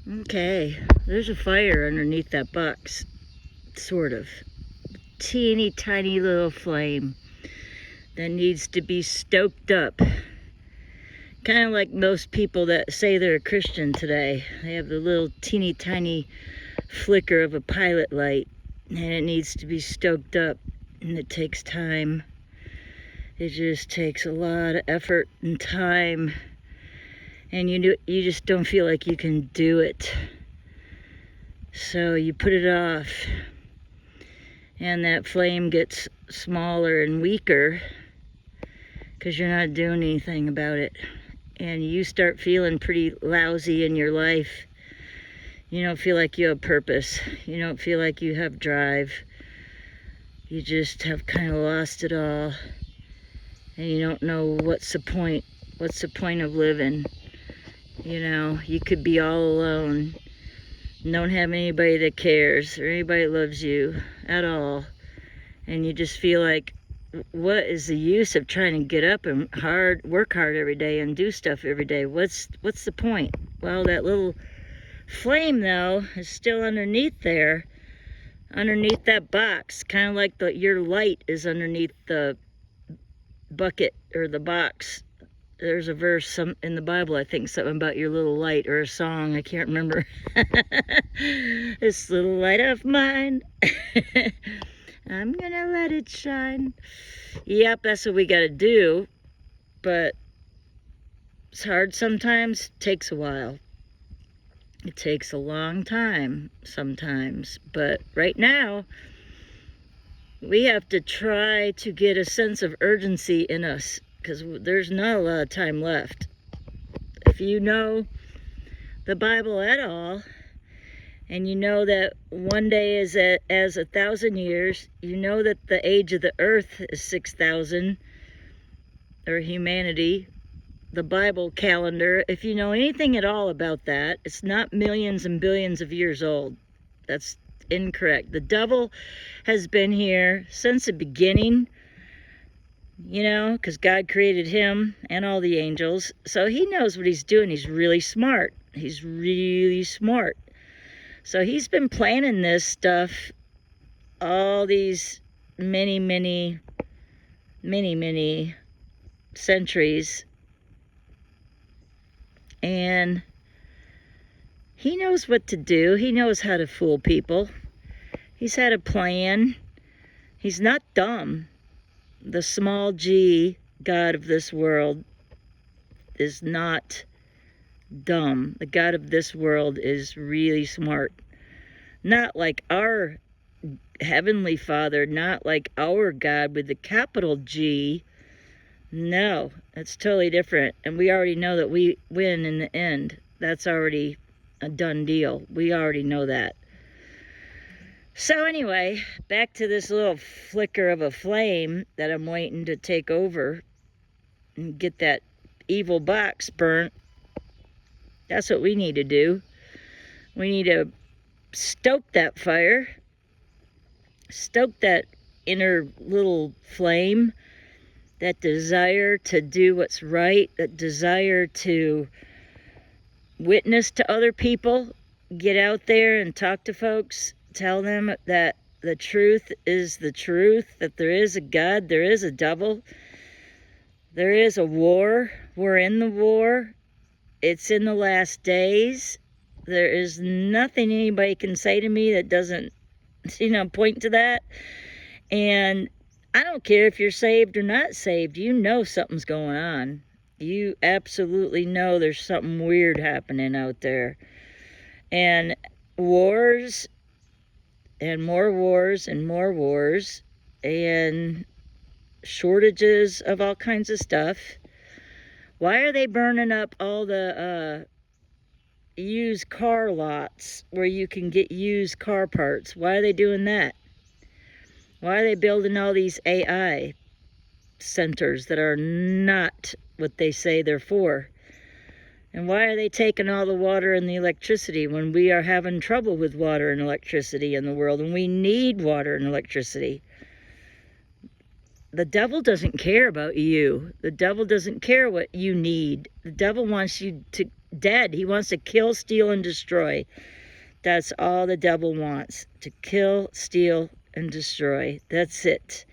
Okay, there's a fire underneath that box, sort of. Teeny tiny little flame that needs to be stoked up. Kind of like most people that say they're a Christian today. They have the little teeny tiny flicker of a pilot light, and it needs to be stoked up, and it takes time. It just takes a lot of effort and time, and you just don't feel like you can do it. So you put it off, and that flame gets smaller and weaker because you're not doing anything about it. And you start feeling pretty lousy in your life. You don't feel like you have purpose. You don't feel like you have drive. You just have kind of lost it all. And you don't know what's the point. What's the point of living? You know, you could be all alone. Don't have anybody that cares or anybody that loves you at all. And you just feel like, what is the use of trying to get up and work hard every day and do stuff every day? What's the point? Well, that little flame, though, is still underneath there, underneath that box, kind of like your light is underneath the bucket or the box. There's a verse in the Bible, I think, something about your little light, or a song, I can't remember. This little light of mine, I'm gonna let it shine. Yep, that's what we gotta do, but it's hard sometimes, takes a while. It takes a long time sometimes, but right now, we have to try to get a sense of urgency in us, because there's not a lot of time left. If you know the Bible at all, and you know that one day is as 1,000 years, you know that the age of the earth is 6,000, or humanity, the Bible calendar, if you know anything at all about that, it's not millions and billions of years old. That's incorrect. The devil has been here since the beginning, you know, because God created him and all the angels. So he knows what he's doing. He's really smart. He's really smart. So he's been planning this stuff all these many centuries. And he knows what to do. He knows how to fool people. He's had a plan. He's not dumb. The small g God of this world is not dumb. The God of this world is really smart. Not like our Heavenly Father, not like our God with the capital G. No, it's totally different. And we already know that we win in the end. That's already a done deal. We already know that. So anyway, back to this little flicker of a flame that I'm waiting to take over and get that evil box burnt. That's what we need to do. We need to stoke that fire, stoke that inner little flame, that desire to do what's right, that desire to witness to other people, get out there and talk to folks, tell them that the truth is the truth, that there is a God, there is a devil, there is a war, we're in the war, it's in the last days. There is nothing anybody can say to me that doesn't, point to that. And I don't care if you're saved or not saved, you know something's going on. You absolutely know there's something weird happening out there. And wars, and more wars, and more wars, and shortages of all kinds of stuff. Why are they burning up all the used car lots where you can get used car parts? Why are they doing that? Why are they building all these AI centers that are not what they say they're for? And why are they taking all the water and the electricity when we are having trouble with water and electricity in the world, and we need water and electricity? The devil doesn't care about you. The devil doesn't care what you need. The devil wants you to dead. He wants to kill, steal, and destroy. That's all the devil wants. To kill, steal, and destroy. That's it.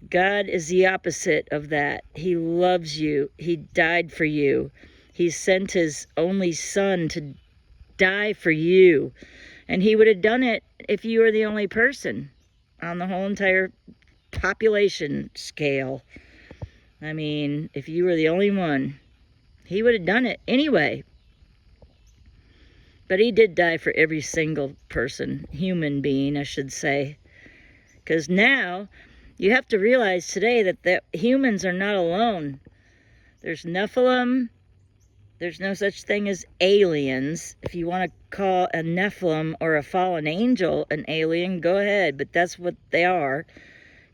God is the opposite of that. He loves you. He died for you. He sent his only son to die for you. And he would have done it if you were the only person on the whole entire population scale. I mean, if you were the only one, he would have done it anyway. But he did die for every single person, human being, I should say. Because now, you have to realize today that humans are not alone. There's Nephilim. There's no such thing as aliens. If you want to call a Nephilim or a fallen angel an alien, go ahead. But that's what they are.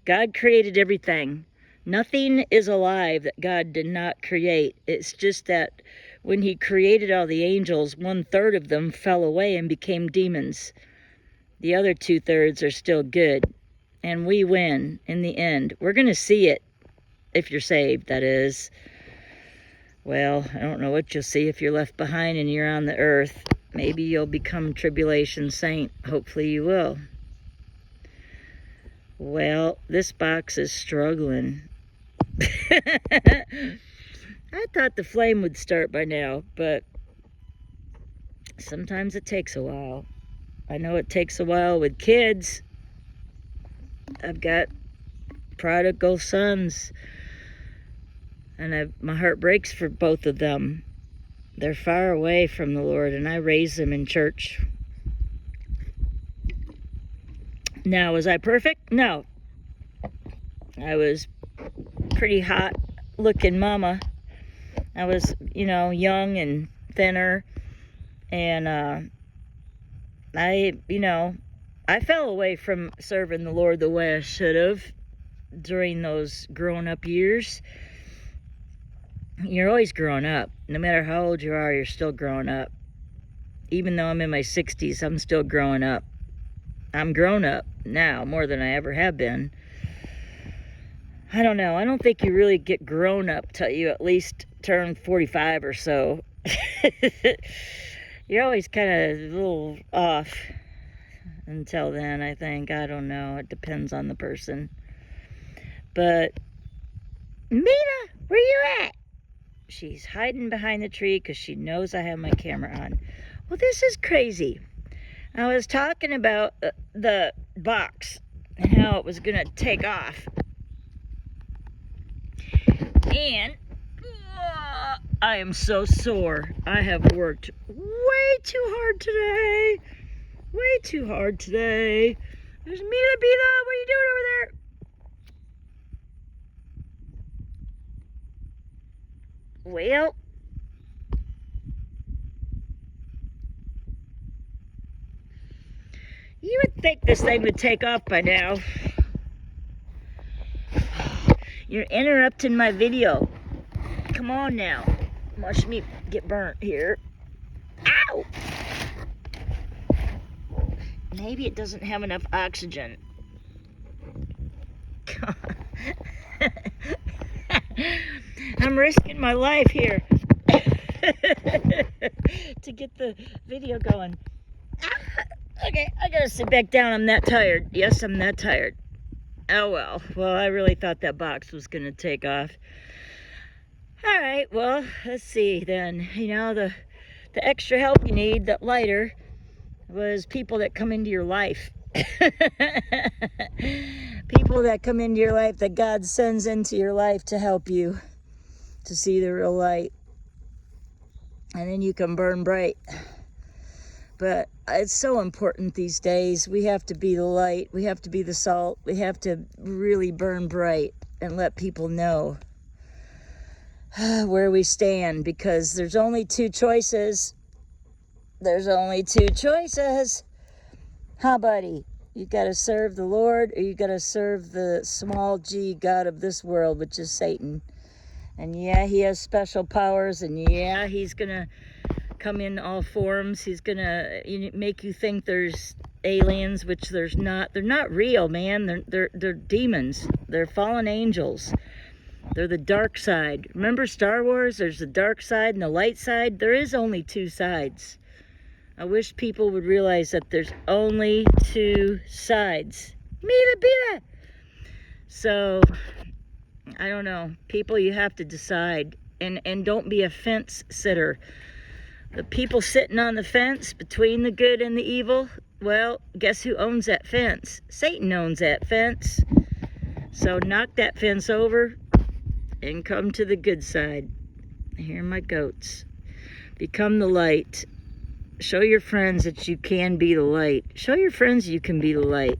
God created everything. Nothing is alive that God did not create. It's just that when he created all the angels, 1/3 of them fell away and became demons. The other 2/3 are still good. And we win in the end. We're going to see it, if you're saved, that is. Well, I don't know what you'll see if you're left behind and you're on the earth. Maybe you'll become tribulation saint. Hopefully you will. Well, this box is struggling. I thought the flame would start by now, but sometimes it takes a while. I know it takes a while with kids. I've got prodigal sons, and my heart breaks for both of them. They're far away from the Lord, and I raised them in church. Now, was I perfect? No. I was pretty hot looking mama. I was, young and thinner, and I fell away from serving the Lord the way I should have during those growing up years. You're always growing up. No matter how old you are, you're still growing up. Even though I'm in my 60s, I'm still growing up. I'm grown up now more than I ever have been. I don't know. I don't think you really get grown up till you at least turn 45 or so. You're always kind of a little off until then, I think. I don't know. It depends on the person. But, Mina, where you at? She's hiding behind the tree because she knows I have my camera on. Well, this is crazy. I was talking about the box and how it was going to take off. And I am so sore. I have worked way too hard today. Way too hard today. There's Mila Bila. What are you doing over there? Well, you would think this thing would take off by now. You're interrupting my video. Come on now. Watch me get burnt here. Ow! Maybe it doesn't have enough oxygen. I'm risking my life here to get the video going. Okay, I gotta sit back down. I'm that tired. Yes, I'm that tired. Oh well. Well, I really thought that box was gonna take off. All right, well, let's see then. The extra help you need, that lighter, was people that come into your life. People that come into your life, that God sends into your life to help you to see the real light. And then you can burn bright. But it's so important these days. We have to be the light. We have to be the salt. We have to really burn bright and let people know where we stand, because there's only two choices. There's only two choices. Huh, buddy? You got to serve the Lord, or you got to serve the small g god of this world, which is Satan. And yeah, he has special powers, and yeah, he's going to come in all forms. He's going to make you think there's aliens, which there's not. They're not real, man. They're demons. They're fallen angels. They're the dark side. Remember Star Wars? There's the dark side and the light side. There is only two sides. I wish people would realize that there's only two sides. Mira. So, I don't know. People, you have to decide. And don't be a fence sitter. The people sitting on the fence between the good and the evil, well, guess who owns that fence? Satan owns that fence. So knock that fence over and come to the good side. Here are my goats. Become the light. Show your friends that you can be the light. Show your friends you can be the light.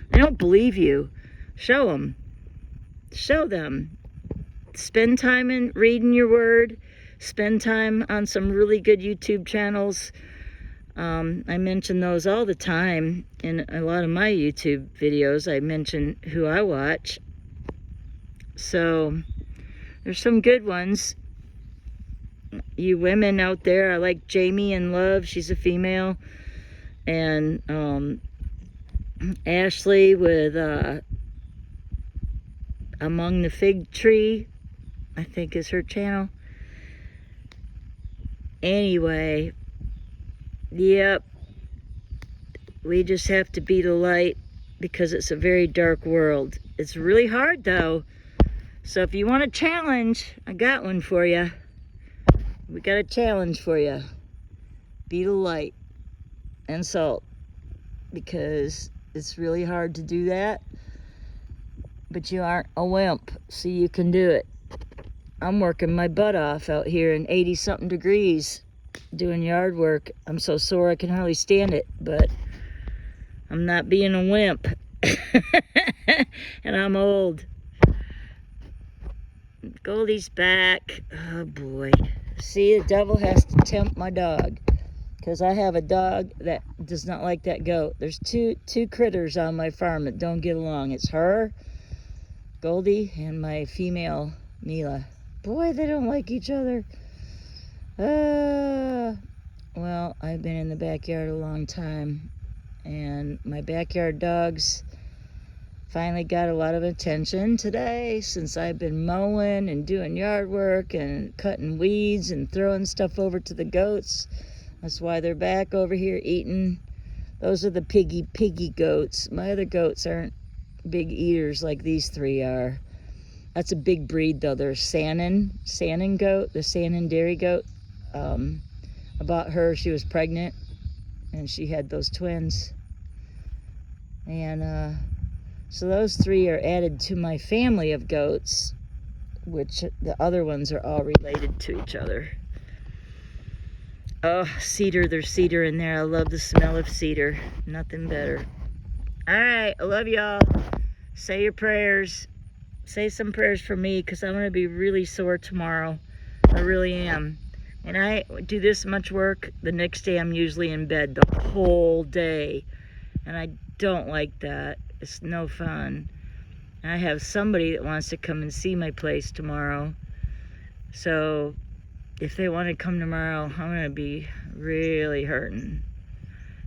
They don't believe you. Show them. Show them. Spend time in reading your word. Spend time on some really good YouTube channels. I mention those all the time in a lot of my YouTube videos. I mention who I watch. So there's some good ones. You women out there, I like Jamie in Love. She's a female. And Ashley with Among the Fig Tree, I think is her channel. Anyway, yep. We just have to be the light because it's a very dark world. It's really hard though. So if you want a challenge, I got one for you. We got a challenge for you. Be the light and salt, because it's really hard to do that, but you aren't a wimp, so you can do it. I'm working my butt off out here in 80 something degrees doing yard work. I'm so sore I can hardly stand it, but I'm not being a wimp. And I'm old. Goldie's back. Oh boy. See, the devil has to tempt my dog, because I have a dog that does not like that goat. There's two critters on my farm that don't get along. It's her, Goldie, and my female, Mila. Boy, they don't like each other. Well, I've been in the backyard a long time, and my backyard dogs finally got a lot of attention today, since I've been mowing and doing yard work and cutting weeds and throwing stuff over to the goats. That's why they're back over here eating. Those are the piggy goats. My other goats aren't big eaters like these three are. That's a big breed though. They're Saanen goat, the Saanen dairy goat. I bought her, she was pregnant, and she had those twins. And so those three are added to my family of goats, which the other ones are all related to each other. Oh, cedar, there's cedar in there. I love the smell of cedar. Nothing better. All right, I love y'all. Say your prayers. Say some prayers for me, because I'm going to be really sore tomorrow. I really am. And I do this much work, the next day I'm usually in bed the whole day. And I don't like that. It's no fun. I have somebody that wants to come and see my place tomorrow. So if they want to come tomorrow, I'm going to be really hurting,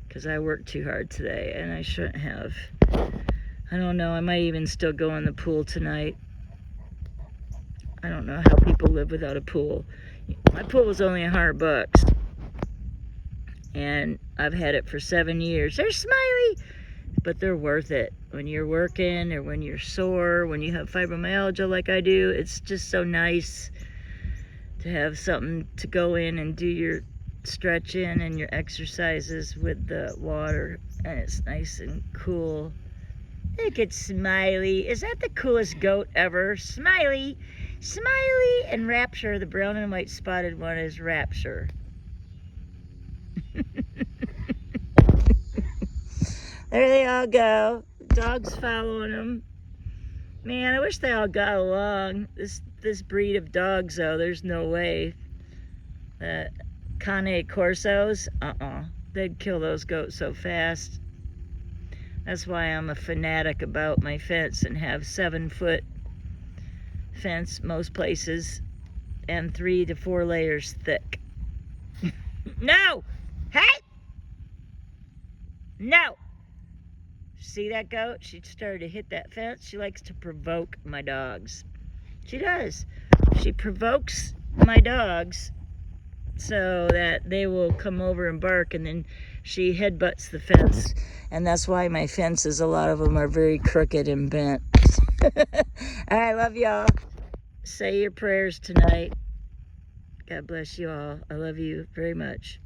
because I worked too hard today and I shouldn't have. I don't know. I might even still go in the pool tonight. I don't know how people live without a pool. My pool was only $100, and I've had it for 7 years. They're smiley, but they're worth it. When you're working, or when you're sore, when you have fibromyalgia like I do, it's just so nice to have something to go in and do your stretching and your exercises with the water, and it's nice and cool. Look at Smiley. Is that the coolest goat ever? Smiley. Smiley and Rapture, the brown and white spotted one, is Rapture. There they all go. The dog's following them. Man, I wish they all got along. This breed of dogs, though, there's no way. Cane Corsos, they'd kill those goats so fast. That's why I'm a fanatic about my fence and have 7-foot fence most places, and 3 to 4 layers thick. No! Hey! No! See that goat? She started to hit that fence. She likes to provoke my dogs. She does. She provokes my dogs so that they will come over and bark, and then she headbutts the fence. And that's why my fences, a lot of them are very crooked and bent. I love y'all. Say your prayers tonight. God bless you all. I love you very much.